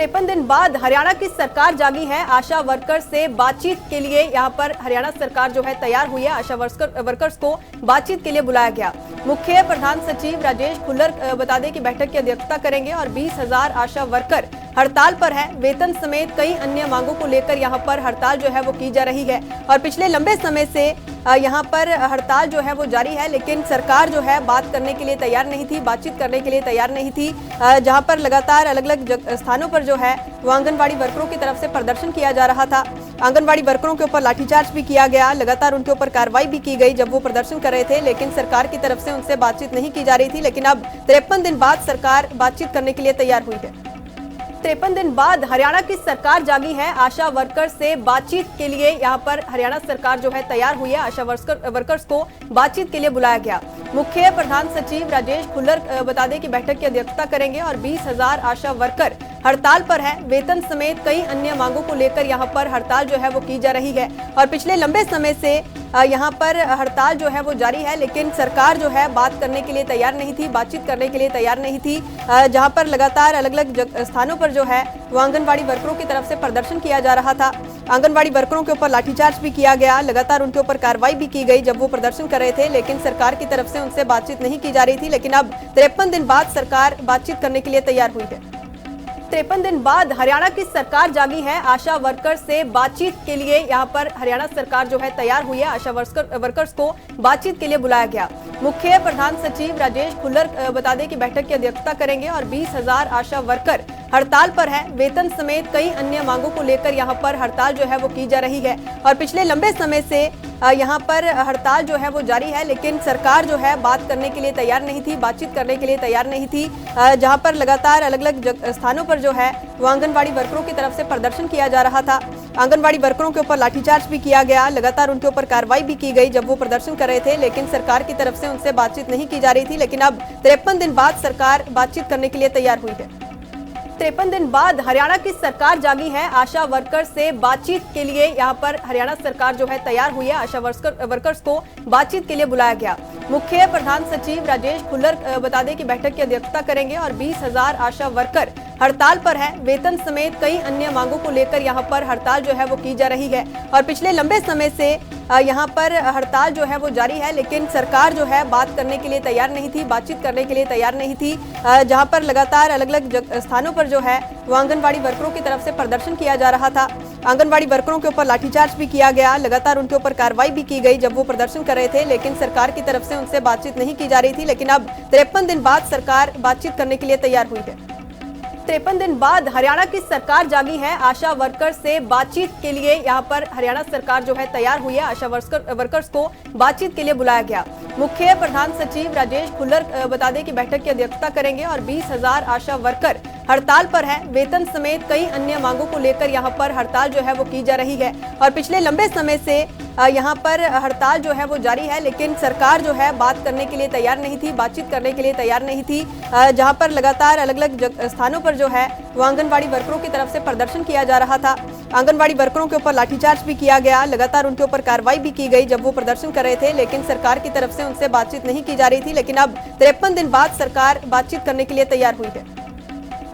53 दिन बाद हरियाणा की सरकार जागी है। आशा वर्कर्स से बातचीत के लिए यहां पर हरियाणा सरकार जो है तैयार हुई है। आशा वर्कर्स को बातचीत के लिए बुलाया गया। मुख्य प्रधान सचिव राजेश खुल्लर बता दें कि बैठक की अध्यक्षता करेंगे और 20,000 आशा वर्कर हड़ताल पर है। वेतन समेत कई अन्य मांगों को लेकर यहां पर हड़ताल जो है वो की जा रही है और पिछले लंबे समय से यहां पर हड़ताल जो है वो जारी है, लेकिन सरकार जो है बात करने के लिए तैयार नहीं थी, बातचीत करने के लिए तैयार नहीं थी। जहां पर लगातार अलग अलग स्थानों पर जो है वो आंगनबाड़ी वर्करों की तरफ से प्रदर्शन किया जा रहा था। आंगनबाड़ी वर्करों के ऊपर लाठीचार्ज भी किया गया, लगातार उनके ऊपर कार्रवाई भी की गई जब वो प्रदर्शन कर रहे थे, लेकिन सरकार की तरफ से उनसे बातचीत नहीं की जा रही थी। लेकिन अब 53 दिन बाद सरकार बातचीत करने के लिए तैयार हुई है। 53 दिन बाद हरियाणा की सरकार जागी है। आशा वर्कर्स से बातचीत के लिए यहां पर हरियाणा सरकार जो है तैयार हुई है। आशा वर्कर्स को बातचीत के लिए बुलाया गया। मुख्य प्रधान सचिव राजेश खुल्लर बता दें कि बैठक की अध्यक्षता करेंगे और 20,000 आशा वर्कर हड़ताल पर है। वेतन समेत कई अन्य मांगों को लेकर यहां पर हड़ताल जो है वो की जा रही है और पिछले लंबे समय से यहां पर हड़ताल जो है वो जारी है, लेकिन सरकार जो है बात करने के लिए तैयार नहीं थी, बातचीत करने के लिए तैयार नहीं थी। जहां पर लगातार अलग अलग स्थानों पर जो है वो आंगनबाड़ी वर्करों की तरफ से प्रदर्शन किया जा रहा था। आंगनबाड़ी वर्करों के ऊपर लाठीचार्ज भी किया गया, लगातार उनके ऊपर कार्रवाई भी की गई जब वो प्रदर्शन कर रहे थे, लेकिन सरकार की तरफ से उनसे बातचीत नहीं की जा रही थी। लेकिन अब 53 दिन बाद सरकार बातचीत करने के लिए तैयार हुई है। 53 दिन बाद हरियाणा की सरकार जागी है। आशा वर्कर्स से बातचीत के लिए यहां पर हरियाणा सरकार जो है तैयार हुई है। आशा वर्कर्स को बातचीत के लिए बुलाया गया। मुख्य प्रधान सचिव राजेश खुल्लर बता दें कि बैठक की अध्यक्षता करेंगे और 20,000 आशा वर्कर हड़ताल पर है। वेतन समेत कई अन्य मांगों को लेकर यहां पर हड़ताल जो है वो की जा रही है और पिछले लंबे समय से यहां पर हड़ताल जो है वो जारी है, लेकिन सरकार जो है बात करने के लिए तैयार नहीं थी, बातचीत करने के लिए तैयार नहीं थी। जहां पर लगातार अलग अलग स्थानों पर जो है वो आंगनबाड़ी वर्करों की तरफ से प्रदर्शन किया जा रहा था। आंगनबाड़ी वर्करों के ऊपर लाठीचार्ज भी किया गया, लगातार उनके ऊपर कार्रवाई भी की गई जब वो प्रदर्शन कर रहे थे, लेकिन सरकार की तरफ से उनसे बातचीत नहीं की जा रही थी। लेकिन अब 53 दिन बाद सरकार बातचीत करने के लिए तैयार हुई है। 53 दिन बाद हरियाणा की सरकार जागी है। आशा वर्कर्स से बातचीत के लिए यहां पर हरियाणा सरकार जो है तैयार हुई है। आशा वर्कर्स को बातचीत के लिए बुलाया गया। मुख्य प्रधान सचिव राजेश खुल्लर बता दें कि बैठक की अध्यक्षता करेंगे और 20,000 आशा वर्कर हड़ताल पर है। वेतन समेत कई अन्य मांगों को लेकर यहां पर हड़ताल जो है वो की जा रही है और पिछले लंबे समय से यहां पर हड़ताल जो है वो जारी है, लेकिन सरकार जो है बात करने के लिए तैयार नहीं थी, बातचीत करने के लिए तैयार नहीं थी। जहां पर लगातार अलग अलग स्थानों पर जो है वो आंगनबाड़ी वर्करों की तरफ से प्रदर्शन किया जा रहा था। आंगनबाड़ी वर्करों के ऊपर लाठीचार्ज भी किया गया, लगातार उनके ऊपर कार्रवाई भी की गई जब वो प्रदर्शन कर रहे थे, लेकिन सरकार की तरफ से उनसे बातचीत नहीं की जा रही थी। लेकिन अब 53 दिन बाद सरकार बातचीत करने के लिए तैयार हुई है। 53 दिन बाद हरियाणा की सरकार जागी है। आशा वर्कर्स से बातचीत के लिए यहां पर हरियाणा सरकार जो है तैयार हुई है। आशा वर्कर्स को बातचीत के लिए बुलाया गया। मुख्य प्रधान सचिव राजेश खुल्लर बता दें कि बैठक की अध्यक्षता करेंगे और 20,000 आशा वर्कर हड़ताल पर है। वेतन समेत कई अन्य मांगों को लेकर यहां पर हड़ताल जो है वो की जा रही है और पिछले लंबे समय से यहां पर हड़ताल जो है वो जारी है, लेकिन सरकार जो है बात करने के लिए तैयार नहीं थी, बातचीत करने के लिए तैयार नहीं थी। जहां पर लगातार अलग अलग स्थानों पर जो है वो आंगनबाड़ी वर्करों की तरफ से प्रदर्शन किया जा रहा था। आंगनबाड़ी वर्करों के ऊपर लाठीचार्ज भी किया गया, लगातार उनके ऊपर कार्रवाई भी की गई जब वो प्रदर्शन कर रहे थे, लेकिन सरकार की तरफ से उनसे बातचीत नहीं की जा रही थी। लेकिन अब 53 दिन बाद सरकार बातचीत करने के लिए तैयार हुई है।